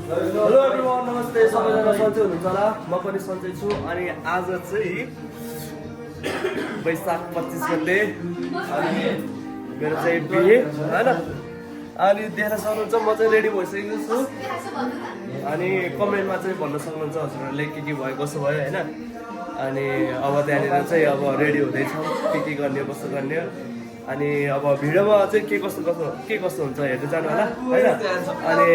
Hello everyone, नमस्ते। सबैजना सन्चै हुनुहुन्छ होला? म पनि सन्चै छु। अनि आज चाहिँ वैशाख 25 गते अनि मेरो चाहिँ बिहे होइन। अनि देख्न सक्नुहुन्छ म चाहिँ रेडी भइसकेको छु। अनि कमेन्टमा चाहिँ भन्न सक्नुहुन्छ हजुरहरूले के भयो कसो भयो होइन। अनि अब त्यहाँनिर चाहिँ अब रेडी हुँदैछौँ के गर्ने कसो गर्ने। अनि अब भिडियोमा चाहिँ के कस्तो हुन्छ हेर्दै जानु होला होइन। अनि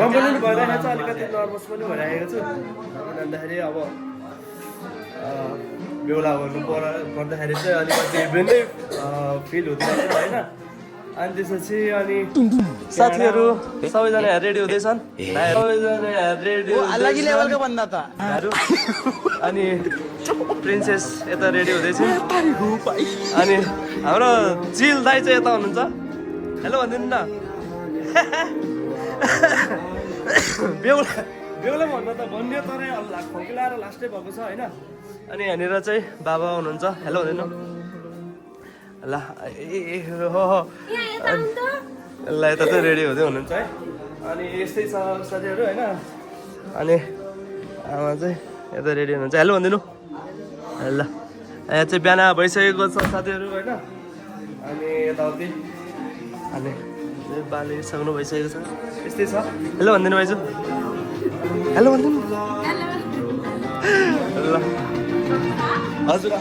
म पनि भइरहेको छ, अलिकति नर्भस पनि भइरहेको छु। भन्दाखेरि अब बेहुला गर्दाखेरि चाहिँ अलिकति भिन्दै फिल हुँदैन होइन। अनि त्यसपछि अनि साथीहरू सबैजना रेडी हुँदैछन्, सबैजना रेडी अलग लेभलको भन्दा त। अनि प्रिन्सेस यता रेडी हुँदैछ। अनि हाम्रो चिल दाई चाहिँ यता हुनुहुन्छ। हेलो भनिदिनु न। बेहुला भन्दा त भनियो तर खोकिलाएर लास्टै भएको छ होइन। अनि यहाँनिर चाहिँ बाबा हुनुहुन्छ। हेलो भनिदिनु ल। ल यता चाहिँ रेडी हुँदै हुनुहुन्छ है। अनि यस्तै छ साथीहरू होइन। अनि आमा चाहिँ यता रेडी हुनुहुन्छ। हेलो भनिदिनु ल। यहाँ चाहिँ बिहान भइसकेको छ साथीहरू होइन। अनि यताउति अनि बाली सक्नु भइसकेको छ, यस्तै छ। हेलो भनिदिनु भाइजू। हेलो भनिदिनु ल। हजुर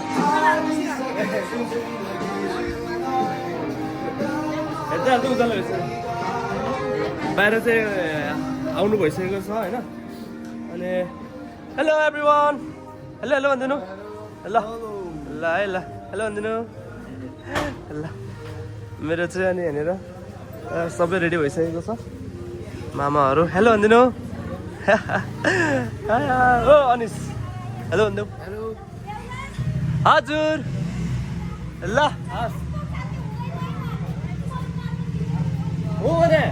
हेर्दै उजालो रहेछ। बाहिर चाहिँ आउनु भइसकेको छ होइन। अनि हेलो एभ्रिवान। हेलो हेलो भनिदिनु ल। ल है ल। हेलो भनिदिनु ल। मेरो चाहिँ अनि यहाँनिर सबै रेडी भइसकेको छ। मामाहरू हेलो भनिदिनु। ओ अनिस हेलो भनिदिनु। हजुर ल। हो भने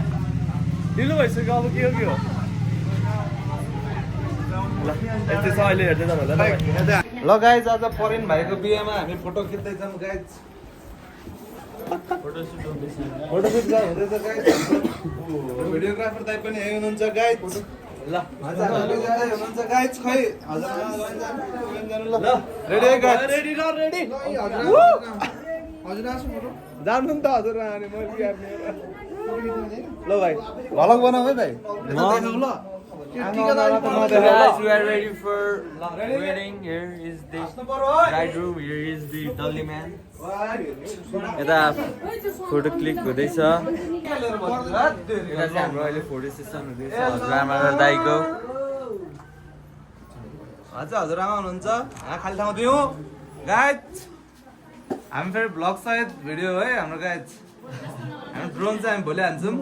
ढिलो भइसक्यो अब के हो ल। यस्तै छ अहिले हेर्दै जानु होला। ल गाइज, आज फरेन भाइको बिहेमा हामी फोटो खिच्दैछौँ गाइज। फोटोसुट हुँदैछ गाइज। भिडियोग्राफर दाइ पनि यही हुनुहुन्छ गाइज। ल हुनुहुन्छ गाइज। खै हजुर ल रेडी है गाइज। रेडी र रेडी हजुर आसु फोटो जानु नि त हजुर। अनि ल भाइ भलग बनाऊ है भाइ। ल Guys, we are ready for wedding. Here is the bridegroom. Here is the dolly man. यता फोटो क्लिक हुँदैछ। यता चाहिँ हाम्रो अहिले फोटो सेसन हुँदैछ हजुरआमा र दाइको। हजुरआमा हुनुहुन्छ खाली ठाउँ दिउँ गाइज। हामी फेरि भ्लग सहित भिडियो है हाम्रो गाइज। हाम्रो ड्रोन चाहिँ हामी भोलि हान्छौँ।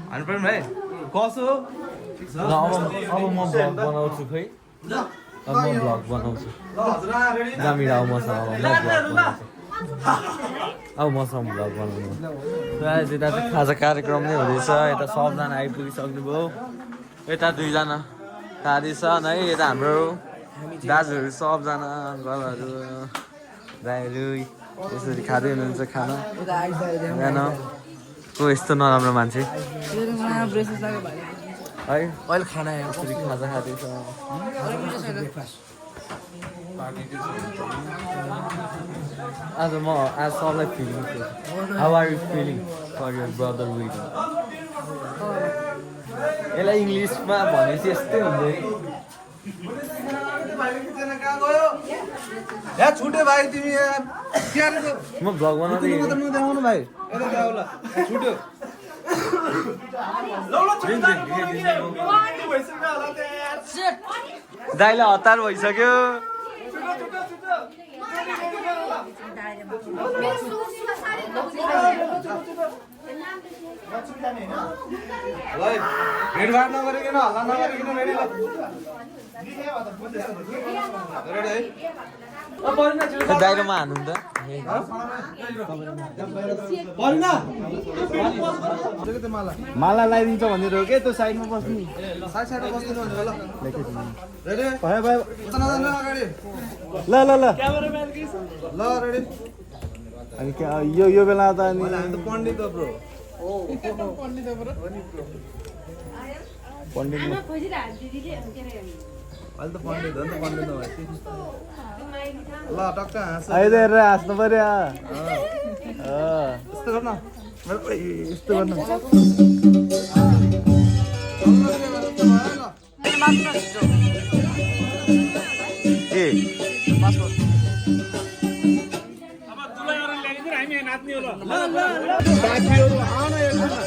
हान्नु पर्यो भाइ कसो। अब म भ्लग बनाउँछु खै। अब म भ्लग बनाउँछु। जामिरा मसँग अब मसँग भ्लग बनाउनु। यता चाहिँ खाजा कार्यक्रम नै हुँदैछ। यता सबजना आइपुगिसक्नुभयो। यता दुईजना दादी छन् है। यता हाम्रो दाजुहरू सबजना अङ्कलहरू दाइहरू यसरी खाँदै हुनुहुन्छ खाना। बिहान को यस्तो नराम्रो मान्छे है अहिले खाना यसरी खाजा खाँदैछ। आज सबलाई फिलिङ छु। How are you feeling for your brother wedding? यसलाई इङ्ग्लिसमा भनेपछि यस्तै हुन्छ। या छुट्यो भाइ तिमी यार। म भ्लग बनाउँदै देखाउनु भाइ यता जाऊ ल। छुट्यो दाइलाई हतार भइसक्यो। भेटभाट नगरिकन हल्ला नगरिकन रेडी ल। रेडी है दाइरोमा हान्नु त। माला लगाइदिन्छ भनेर हो के त्यो साइडमा बस्नु। साइडमा बस्नु भनेर ल। रेडी भयो भयो अगाडि ल ल ल ल रेडी। अनि यो बेला त अनि पण्डित हो ब्रो। पण्डित आमा खोजिरहेको दिदीले के अरे अहिले त पण्डित हो नि त पण्डित नभएपछि ल टक्क हाँस अहिले हेरेर हाँस्नु पर्यो यस्तो गर्न यस्तो गर्न के साथीहरू आउन एकजना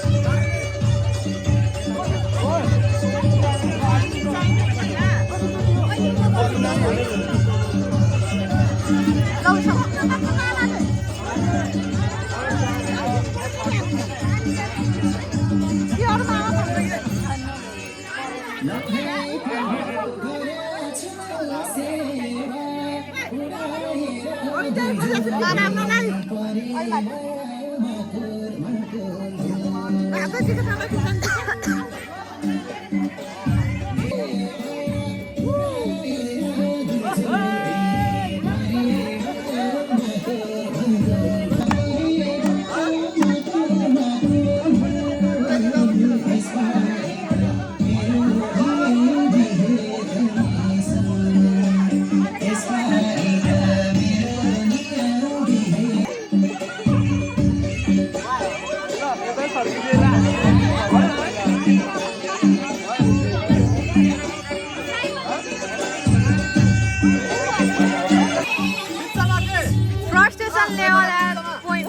Frustration level at point.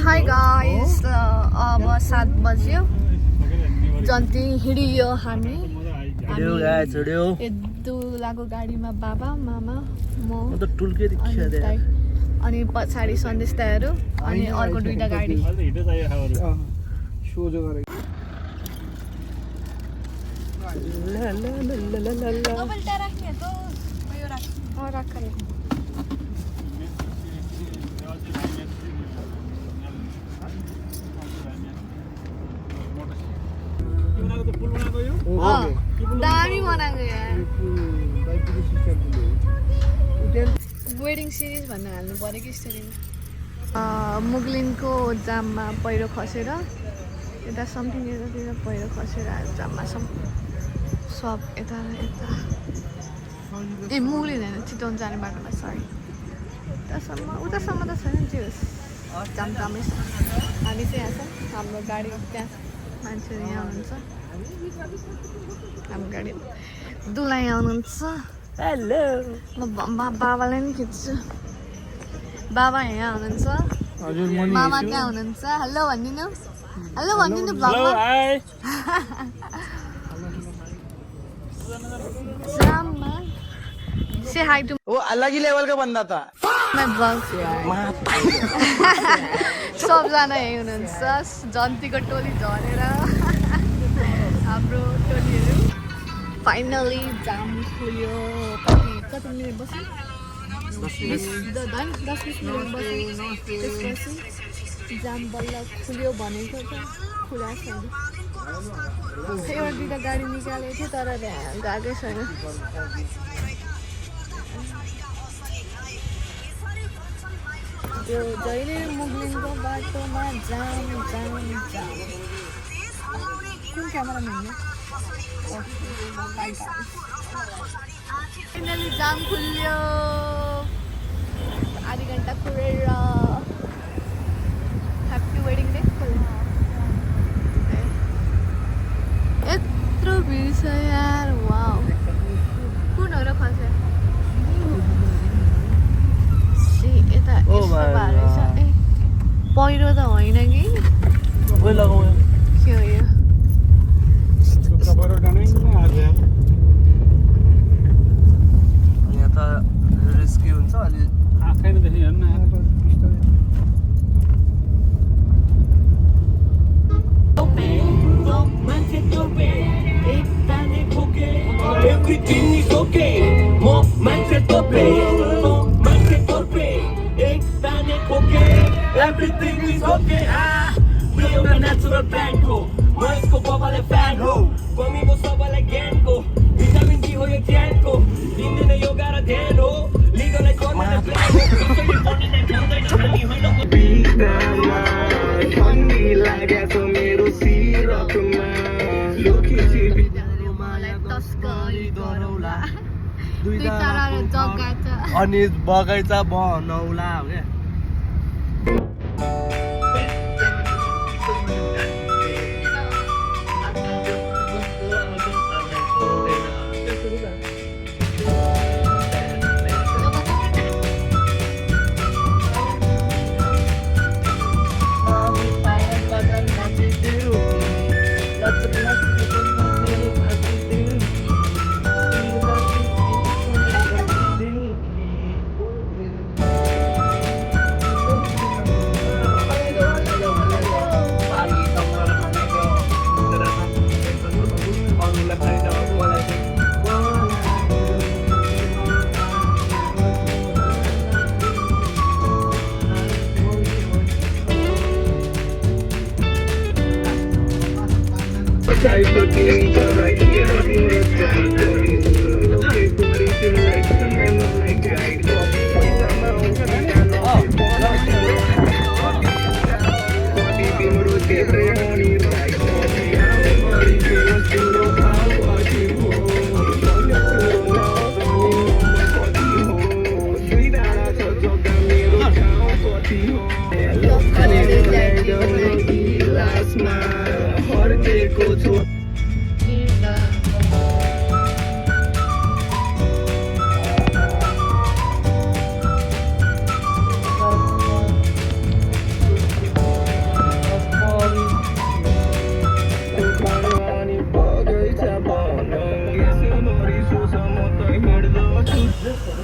Hi guys, अब 7 बज्यो जन्ती हिँडियो हामी दुलाको गाडीमा बाबा मामा म अनि दाइ अनि पछाडि सन्देश दाइहरू अनि अर्को दुईटा गाडी दामी बनाएको यार वेडिङ सिरिज भन्ने हाल्नु पऱ्यो कि स्टोरीमा मुगलिनको जाममा पहिरो खसेर यता समथिङ यतातिर पहिरो खसेर जाममा सब यता यता ए मुगलिन होइन चितवन जाने बाटोमा सरी उतासम्म त छैन जे होस् जामजामै छ हामी चाहिँ यहाँ छ हाम्रो गाडी त्यहाँ मान्छेहरू यहाँ हुनुहुन्छ हाम्रो गाडी दुलाई आउनुहुन्छ हेलो म बाबालाई पनि खिच्छु बाबा यहाँ हुनुहुन्छ मामा त्यहाँ हुनुहुन्छ हेलो भनिदिनु हेलो भनिदिनु भ्लगमा जाममा से हाई टु वो अलग ही लेवल का बंदा था मैं ब्लग सबजना यही हुनुहुन्छ जन्तीको टोली झरेर हाम्रो टोलीहरू फाइनली जाम खुल्यो कति मिनट बस्यो 10-20 मिनट बस्यो त्यसपछि जाम बल्ल खुल्यो भनेको त खुला छैन एउटा दुईवटा गाडी निकालेको थियो तर गएकै छैन यो जहिले मुगलिनको बाटोमा जाम जाम जाम कुन क्यामेराम्यान हो फाइनली जाम खुल्यो आधी घन्टा कुरेर ह्याप्पी वेडिङ डे यत्रो भिड छ यार wow everything is okay. Mo mindset tope, mo mindset tope. Ek tane koke, everything is okay. Ah, we are the natural brand ko. Mo isko babale fan ho. Kami mo sabale gan ko. Vitamin D ho ye can ko. Din din yoga ra dhyan ho. Legalize on the plan ho. मलाई तस्करी गरौला दुई ताराले जग्गा छ अनि बगैँचा बनौला हो क्या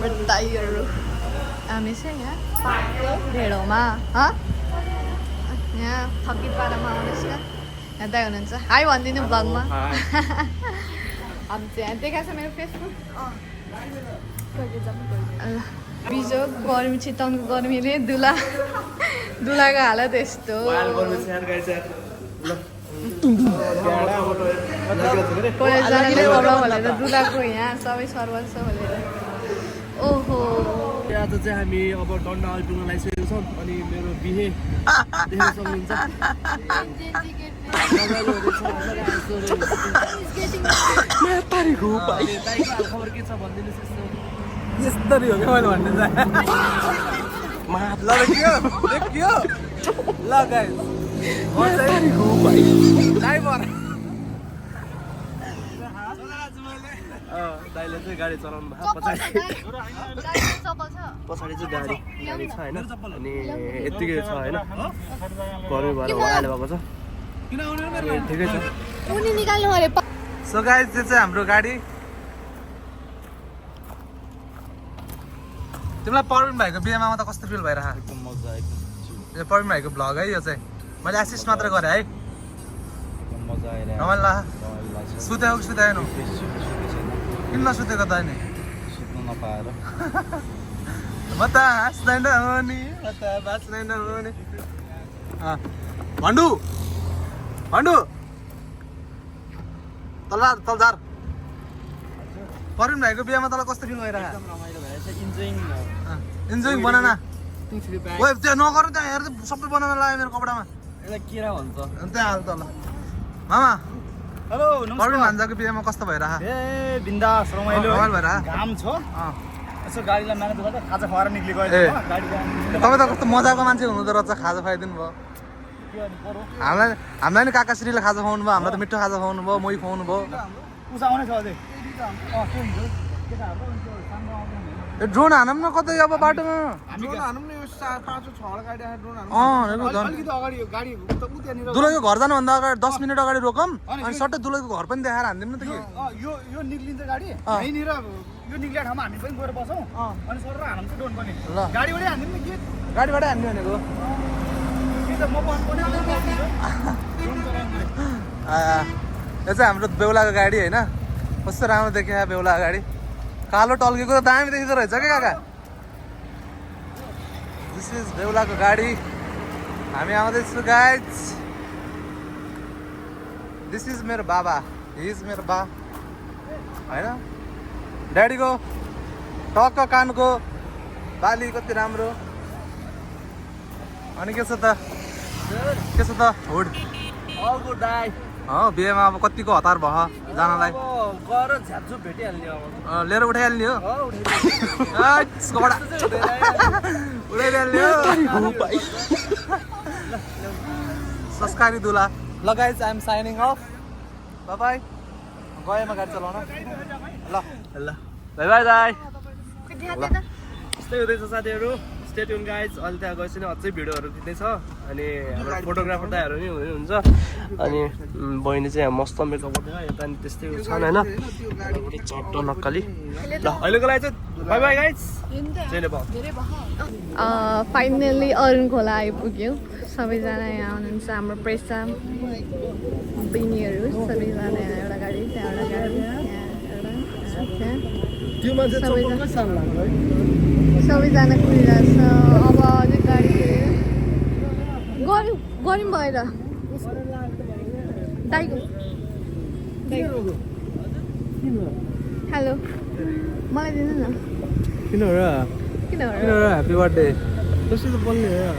मिठाईहरू हामी चाहिँ यहाँ पार्कको ढेडोमा यहाँ थकितपाडामा आउनुहोस् न हेर्दै हुनुहुन्छ हाई भनिदिनु ब्लगमा हामी चाहिँ यहाँ देखाएको छ मेरो फेसबुक बिजो गर्मी चितवनको गर्मीले दुलाको हालत यस्तो कलेजले होला भनेर दुलाको यहाँ सबै सर्वस्व भनेर ओहो आज चाहिँ हामी अब टन्डा आइपुग्न लागिसकेको छौँ अनि मेरो बिहे देख्न सक्नुहुन्छ खबर के छ भनिदिनुहोस् यस्तरी हो क्या मैले भन्ने देखियो ल गाइस दाइले चाहिँ गाडी चलाउनु भएको पछाडि चाहिँ गाडी छ होइन अनि यत्तिकै छ होइन गर्मी भएर आएर भएको छ ठिकै छ सो गाइस त्यो चाहिँ हाम्रो गाडी तिमीलाई प्रवीण भाइको बिहेमा त कस्तो फिल भइरहेको एकदम मजा एकदम यो प्रवीण भाइको भ्लग है यो चाहिँ मैले एसिस्ट मात्र गरेँ है मजा आइरहेको रमाइलो सुत्यो कि सुताएन किन नसुतेको त नि सुत्नु नपाएर म त हाँस्दैन हो नि म त बाँच्दैन हो नि भन्डु तलदार प्रवीण भाइको बिहामा तँलाई कस्तो फिल भइरहेको रमाइलो भएछ इन्जोइङ इन्जोइङ बनाना ओ त्यो नगर त्यहाँ हेर सबै बनाउन लाग्यो मेरो कपडामा यसलाई किरा भन्छ अनि त्यहाँ हाल तल मामा हेलो प्रवीण भान्जाको बिहामा कस्तो भइरहेको ए बिन्दास रमाइलो रमाइलो भइरहेको काम छ यसो गाडीलाई म्यानेज गर्दा खाजा खुवाएर निक्लेको ए तपाईँ त कस्तो मजाको मान्छे हुनुहुँदो रहेछ खाजा खुवाइदिनु भयो हामीलाई नि काकाश्रीले खाजा खुवाउनु भयो हामीलाई त मिठो खाजा खुवाउनु भयो मोही खुवाउनु भयो उसा आउने छ अझै ए ड्रोन हानौँ न कतै अब बाटोमा दुलैको घर जानुभन्दा अगाडि 10 मिनट अगाडि रोकौँ अनि सट्टै दुलैको घर पनि देखाएर हानिदिउँ न त कि यो निक्लिन्छ गाडी यहीँनिर यो निक्लिया ठाउँमा हामी पनि गएर बसौँ अनि सर हानौँ चाहिँ ड्रोन पनि ल गाडीबाटै हानिदिउँ न कि गाडीबाटै हान्ने भनेको कि त म पनि यो चाहिँ हाम्रो बेहुलाको गाडी होइन कस्तो राम्रो देख्यो बेहुला अगाडि कालो टल्केको त दामी देखिँदो रहेछ क्या काका दिस इज बेहुलाको गाडी हामी आउँदैछु गाइज दिस इज मेरो बाबा हि इज मेरो बा होइन ड्याडीको टक्क कानको बाली कति राम्रो अनि के छ त हुड बिहेमा अब कतिको हतार भयो जानलाई गएर झ्याप्झुप भेटिहाल्ने अब लिएर उठाइहाल्ने हो उडाइहाल्ने हो संस्कारी दुला ल guys I am signing off bye गएमा गाडी चलाउन ल ल बाई बाई दाइ यस्तै हुँदैछ साथीहरू स्टे ट्युन गाइज अहिले त्यहाँ गएपछि अझै भिडियोहरू खिच्दैछ अनि हाम्रो फोटोग्राफर दाइहरू पनि हुनुहुन्छ अनि बहिनी चाहिँ यहाँ मस्त मेकअप गर्दैन यता नि त्यस्तै छन् होइन चट्टो नक्कली ल अहिलेको लागि चाहिँ बाई बाई गाइज जहिले भयो फाइनल्ली अरुण खोला आइपुग्यो सबैजना यहाँ हुनुहुन्छ हाम्रो प्रेसा बहिनीहरू सबैजना यहाँ एउटा गाडी त्यहाँ एउटा गाडी त्यो मान्छे सबैजना कुदिरहेछ अब अझै गाडी गऱ्यौँ भएर दाइको हेलो मलाई दिनु न किन हो र ह्याप्पी बर्थडे त्यसो त बोल्ने हो